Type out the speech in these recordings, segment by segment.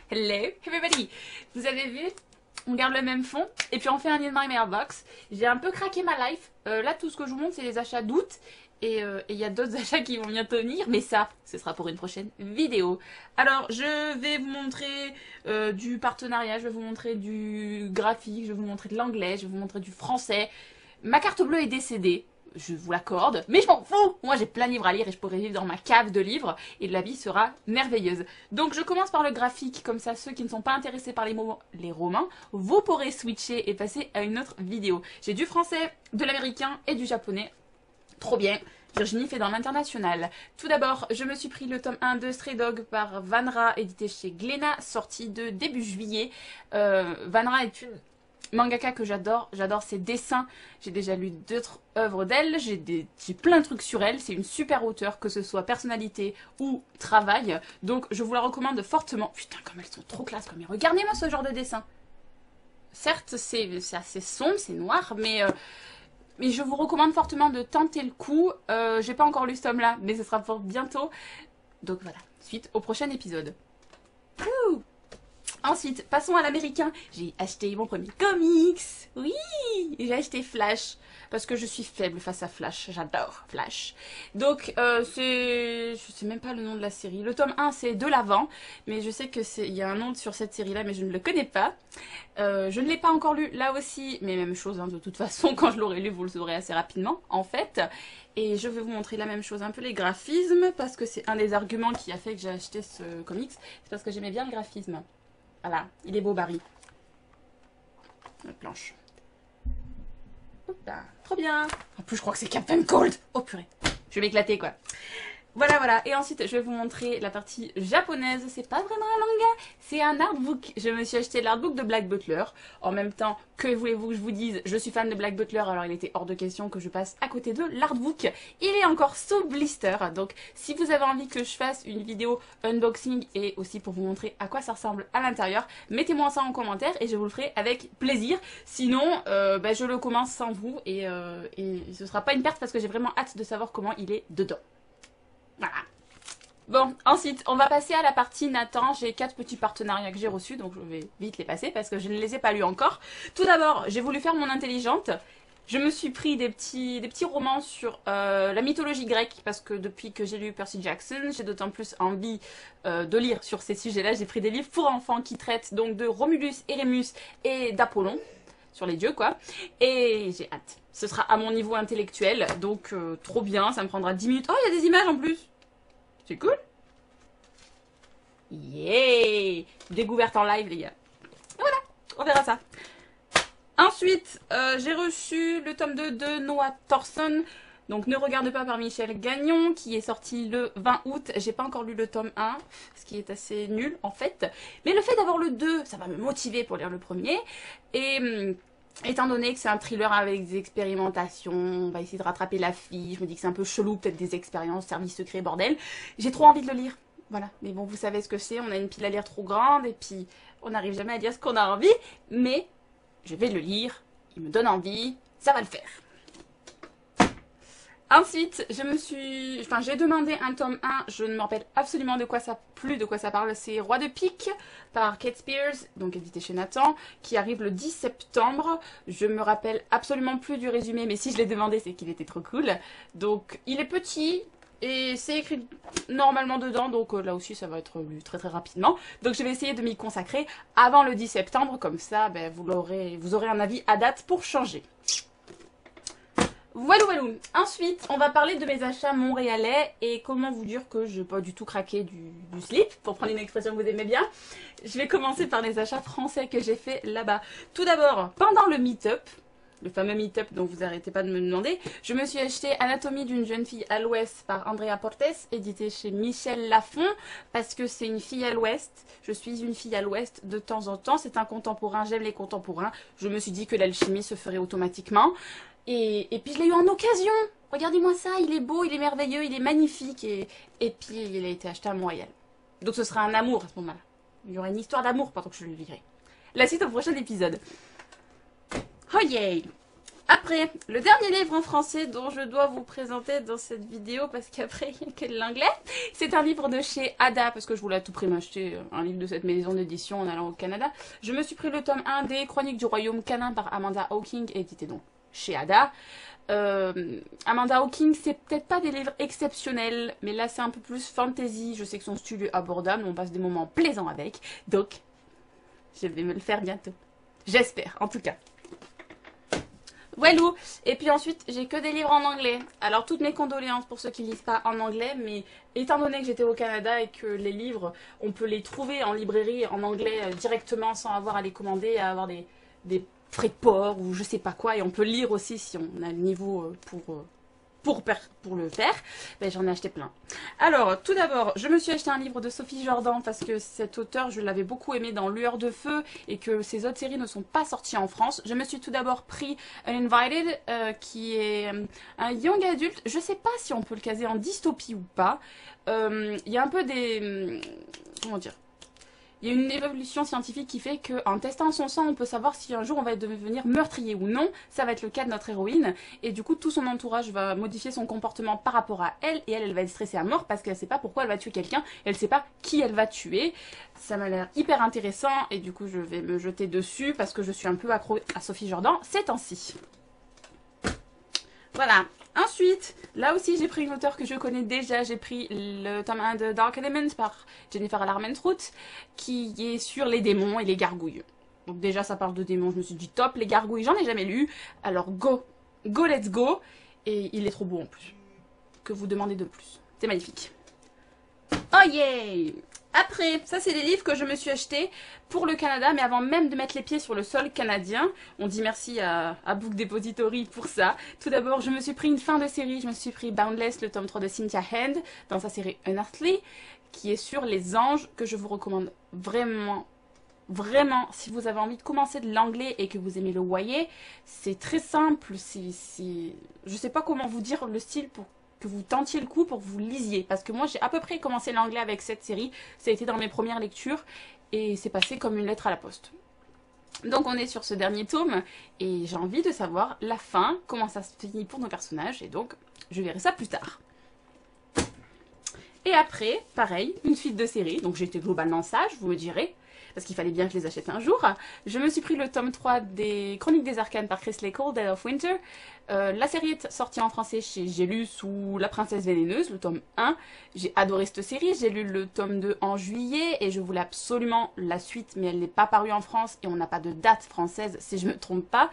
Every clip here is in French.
Hello everybody. Vous avez vu, on garde le même fond et puis on fait un In My Mailbox. J'ai un peu craqué ma life. Là tout ce que je vous montre c'est les achats d'août. Et il y a d'autres achats qui vont bientôt venir, mais ça, ce sera pour une prochaine vidéo. Alors, je vais vous montrer du partenariat, je vais vous montrer du graphique, je vais vous montrer de l'anglais, je vais vous montrer du français. Ma carte bleue est décédée, je vous l'accorde, mais je m'en fous. Moi, j'ai plein de livres à lire et je pourrais vivre dans ma cave de livres et la vie sera merveilleuse. Donc, je commence par le graphique, comme ça, ceux qui ne sont pas intéressés par les romans, vous pourrez switcher et passer à une autre vidéo. J'ai du français, de l'américain et du japonais. Trop bien, Virginie fait dans l'international. Tout d'abord, je me suis pris le tome 1 de Stray Dog par Vanra, édité chez Glénat, sorti de début juillet. Vanra est une mangaka que j'adore ses dessins. J'ai déjà lu d'autres œuvres d'elle, j'ai plein de trucs sur elle. C'est une super auteure, que ce soit personnalité ou travail. Donc je vous la recommande fortement. Putain, comme elles sont trop classe, mais regardez-moi ce genre de dessin. Certes, c'est assez sombre, c'est noir, mais je vous recommande fortement de tenter le coup. J'ai pas encore lu ce tome-là, mais ce sera pour bientôt. Donc voilà, suite au prochain épisode. Ouh. Ensuite, passons à l'américain. J'ai acheté mon premier comics. Oui, j'ai acheté Flash. Parce que je suis faible face à Flash. J'adore Flash. Donc, je sais même pas le nom de la série. Le tome 1, c'est De l'Avant. Mais je sais il y a un nom sur cette série-là, mais je ne le connais pas. Je ne l'ai pas encore lu, là aussi. Mais même chose, hein, de toute façon, quand je l'aurai lu, vous le saurez assez rapidement, en fait. Et je vais vous montrer la même chose, un peu les graphismes. Parce que c'est un des arguments qui a fait que j'ai acheté ce comics. C'est parce que j'aimais bien le graphisme. Voilà, il est beau Barry. La planche. Hop là, trop bien. En plus, je crois que c'est Captain Cold. Oh purée, je vais m'éclater quoi. Voilà, voilà. Et ensuite, je vais vous montrer la partie japonaise. C'est pas vraiment un manga, c'est un artbook. Je me suis acheté l'artbook de Black Butler. En même temps, que voulez-vous que je vous dise, je suis fan de Black Butler, alors il était hors de question que je passe à côté de l'artbook. Il est encore sous blister. Donc, si vous avez envie que je fasse une vidéo unboxing et aussi pour vous montrer à quoi ça ressemble à l'intérieur, mettez-moi ça en commentaire et je vous le ferai avec plaisir. Sinon, je le commence sans vous et ce sera pas une perte parce que j'ai vraiment hâte de savoir comment il est dedans. Voilà. Bon, ensuite, on va passer à la partie Nathan. J'ai 4 petits partenariats que j'ai reçus, donc je vais vite les passer parce que je ne les ai pas lus encore. Tout d'abord, j'ai voulu faire mon intelligente. Je me suis pris des petits romans sur la mythologie grecque parce que depuis que j'ai lu Percy Jackson, j'ai d'autant plus envie de lire sur ces sujets-là. J'ai pris des livres pour enfants qui traitent donc de Romulus et Rémus et d'Apollon. Sur les dieux quoi, et j'ai hâte. Ce sera à mon niveau intellectuel, donc trop bien, ça me prendra 10 minutes. Oh, il y a des images en plus. C'est cool. Yeah. Découverte en live les gars. Et voilà, on verra ça. Ensuite, j'ai reçu le tome 2 de Noah Thorson. Donc Ne regarde pas par Michel Gagnon, qui est sorti le 20 août. J'ai pas encore lu le tome 1, ce qui est assez nul en fait. Mais le fait d'avoir le 2, ça va me motiver pour lire le premier. Et étant donné que c'est un thriller avec des expérimentations, on va essayer de rattraper la fille, je me dis que c'est un peu chelou, peut-être des expériences, service secret, bordel. J'ai trop envie de le lire. Voilà, mais bon, vous savez ce que c'est, on a une pile à lire trop grande et puis on n'arrive jamais à dire ce qu'on a envie. Mais je vais le lire, il me donne envie, ça va le faire. Ensuite, j'ai demandé un tome 1, je ne me rappelle absolument de quoi ça parle, c'est Roi de pique par Kate Spears, donc édité chez Nathan, qui arrive le 10 septembre. Je me rappelle absolument plus du résumé, mais si je l'ai demandé, c'est qu'il était trop cool. Donc, il est petit et c'est écrit normalement dedans, donc là aussi ça va être lu très très rapidement. Donc je vais essayer de m'y consacrer avant le 10 septembre, comme ça vous aurez un avis à date pour changer. Voilà, voilà. Ensuite, on va parler de mes achats montréalais et comment vous dire que je n'ai pas du tout craqué du slip, pour prendre une expression que vous aimez bien. Je vais commencer par les achats français que j'ai fait là-bas. Tout d'abord, pendant le meet-up, le fameux meet-up dont vous n'arrêtez pas de me demander, je me suis acheté Anatomie d'une jeune fille à l'Ouest par Andrea Portes, édité chez Michel Lafon, parce que c'est une fille à l'Ouest. Je suis une fille à l'Ouest de temps en temps. C'est un contemporain, j'aime les contemporains. Je me suis dit que l'alchimie se ferait automatiquement. Et puis je l'ai eu en occasion. Regardez-moi ça, il est beau, il est merveilleux, il est magnifique. Et puis il a été acheté à Montréal. Donc ce sera un amour à ce moment-là. Il y aura une histoire d'amour pendant que je le lirai. La suite au prochain épisode. Oh yeah! Après, le dernier livre en français dont je dois vous présenter dans cette vidéo, parce qu'après il n'y a que de l'anglais, c'est un livre de chez Ada, parce que je voulais à tout prix m'acheter un livre de cette maison d'édition en allant au Canada. Je me suis pris le tome 1 des Chroniques du Royaume Canin par Amanda Hawking, édité donc chez Ada. Amanda Hawking, c'est peut-être pas des livres exceptionnels, mais là c'est un peu plus fantasy. Je sais que son style est abordable, on passe des moments plaisants avec, donc je vais me le faire bientôt. J'espère, en tout cas. Walou. Et puis ensuite, j'ai que des livres en anglais. Alors, toutes mes condoléances pour ceux qui lisent pas en anglais, mais étant donné que j'étais au Canada et que les livres, on peut les trouver en librairie en anglais directement sans avoir à les commander, à avoir des frais de port ou je sais pas quoi, et on peut lire aussi si on a le niveau pour le faire, ben, j'en ai acheté plein. Alors, tout d'abord, je me suis acheté un livre de Sophie Jordan parce que cet auteur, je l'avais beaucoup aimé dans Lueur de Feu et que ses autres séries ne sont pas sorties en France. Je me suis tout d'abord pris Uninvited, qui est un young adulte. Je sais pas si on peut le caser en dystopie ou pas. Il y a un peu des... comment dire ? Il y a une évolution scientifique qui fait qu'en testant son sang, on peut savoir si un jour on va devenir meurtrier ou non. Ça va être le cas de notre héroïne. Et du coup, tout son entourage va modifier son comportement par rapport à elle. Et elle va être stressée à mort parce qu'elle ne sait pas pourquoi elle va tuer quelqu'un. Elle ne sait pas qui elle va tuer. Ça m'a l'air hyper intéressant. Et du coup, je vais me jeter dessus parce que je suis un peu accro à Sophie Jordan ces temps-ci. Voilà. Ensuite, là aussi j'ai pris une auteure que je connais déjà, j'ai pris le tome 1 de Dark Elements par Jennifer Larmentrout, qui est sur les démons et les gargouilles. Donc déjà ça parle de démons, je me suis dit top, les gargouilles j'en ai jamais lu, alors go, let's go, et il est trop beau en plus. Que vous demandez de plus, c'est magnifique. Oh yeah! Après, ça c'est des livres que je me suis achetés pour le Canada, mais avant même de mettre les pieds sur le sol canadien. On dit merci à Book Depository pour ça. Tout d'abord, je me suis pris une fin de série, je me suis pris Boundless, le tome 3 de Cynthia Hand, dans sa série Unearthly, qui est sur les anges, que je vous recommande vraiment, vraiment, si vous avez envie de commencer de l'anglais et que vous aimez le YA. C'est très simple, je sais pas comment vous dire le style pour que vous tentiez le coup pour que vous lisiez. Parce que moi, j'ai à peu près commencé l'anglais avec cette série. Ça a été dans mes premières lectures. Et c'est passé comme une lettre à la poste. Donc on est sur ce dernier tome. Et j'ai envie de savoir la fin, comment ça se finit pour nos personnages. Et donc, je verrai ça plus tard. Et après, pareil, une suite de séries. Donc j'étais globalement sage, vous me direz. Parce qu'il fallait bien que je les achète un jour. Je me suis pris le tome 3 des Chroniques des Arcanes par Chris Cole, Dead of Winter. La série est sortie en français chez J'ai lu sous La Princesse Vénéneuse, le tome 1. J'ai adoré cette série, j'ai lu le tome 2 en juillet et je voulais absolument la suite, mais elle n'est pas parue en France et on n'a pas de date française si je me trompe pas.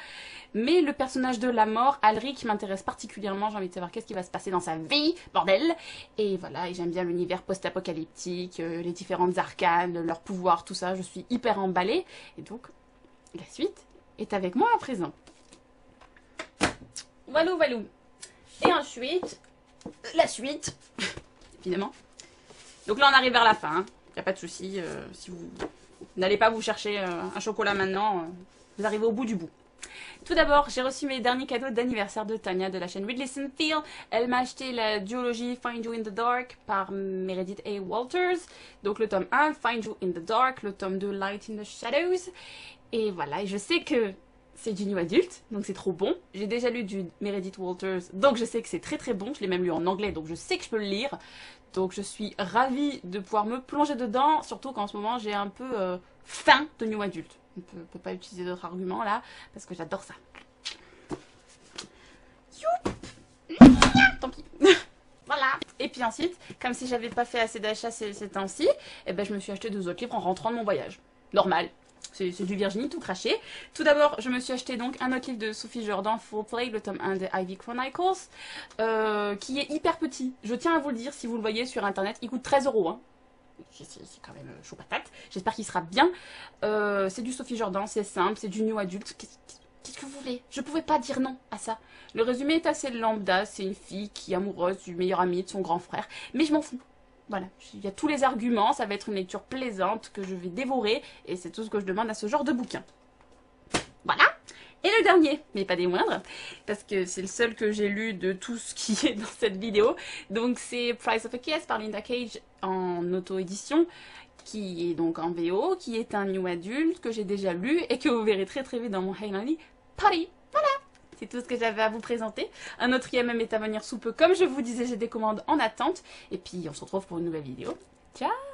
Mais le personnage de la mort, Alric, m'intéresse particulièrement, j'ai envie de savoir qu'est-ce qui va se passer dans sa vie, bordel. Et voilà, et j'aime bien l'univers post-apocalyptique, les différentes arcanes, leurs pouvoirs, tout ça, je suis hyper emballée. Et donc, la suite est avec moi à présent. Walou, walou. Et ensuite, la suite, évidemment. Donc là, on arrive vers la fin. Il n'y a pas de souci. Si vous n'allez pas vous chercher un chocolat maintenant, vous arrivez au bout du bout. Tout d'abord, j'ai reçu mes derniers cadeaux d'anniversaire de Tania de la chaîne Read, Listen, Feel. Elle m'a acheté la duologie Find You in the Dark par Meredith A. Walters. Donc le tome 1, Find You in the Dark, le tome 2, Light in the Shadows. Et voilà, et je sais que c'est du new adulte, donc c'est trop bon. J'ai déjà lu du Meredith Walters, donc je sais que c'est très très bon. Je l'ai même lu en anglais, donc je sais que je peux le lire. Donc je suis ravie de pouvoir me plonger dedans, surtout qu'en ce moment j'ai un peu faim de new adulte. On peut pas utiliser d'autres arguments là, parce que j'adore ça. Tant pis. Voilà. Et puis ensuite, comme si j'avais pas fait assez d'achats ces temps-ci, eh ben, je me suis acheté 2 autres livres en rentrant de mon voyage. Normal. C'est du Virginie tout craché. Tout d'abord, je me suis acheté donc un autre livre de Sophie Jordan, Full Play, le tome 1 de Ivy Chronicles, qui est hyper petit. Je tiens à vous le dire, si vous le voyez sur internet, il coûte 13 €. Hein. C'est quand même chaud patate. J'espère qu'il sera bien. C'est du Sophie Jordan, c'est simple, c'est du new adulte. Qu'est-ce que vous voulez? Je pouvais pas dire non à ça. Le résumé est assez lambda. C'est une fille qui est amoureuse du meilleur ami de son grand frère. Mais je m'en fous. Voilà, il y a tous les arguments, ça va être une lecture plaisante que je vais dévorer et c'est tout ce que je demande à ce genre de bouquin. Voilà. Et le dernier, mais pas des moindres, parce que c'est le seul que j'ai lu de tout ce qui est dans cette vidéo. Donc c'est Price of a Kiss par Linda Cage en auto-édition, qui est donc en VO, qui est un new adulte que j'ai déjà lu et que vous verrez très très vite dans mon Hey Lonely Party. Voilà. C'est tout ce que j'avais à vous présenter. Un autre IMM est à venir sous peu. Comme je vous disais, j'ai des commandes en attente. Et puis on se retrouve pour une nouvelle vidéo. Ciao!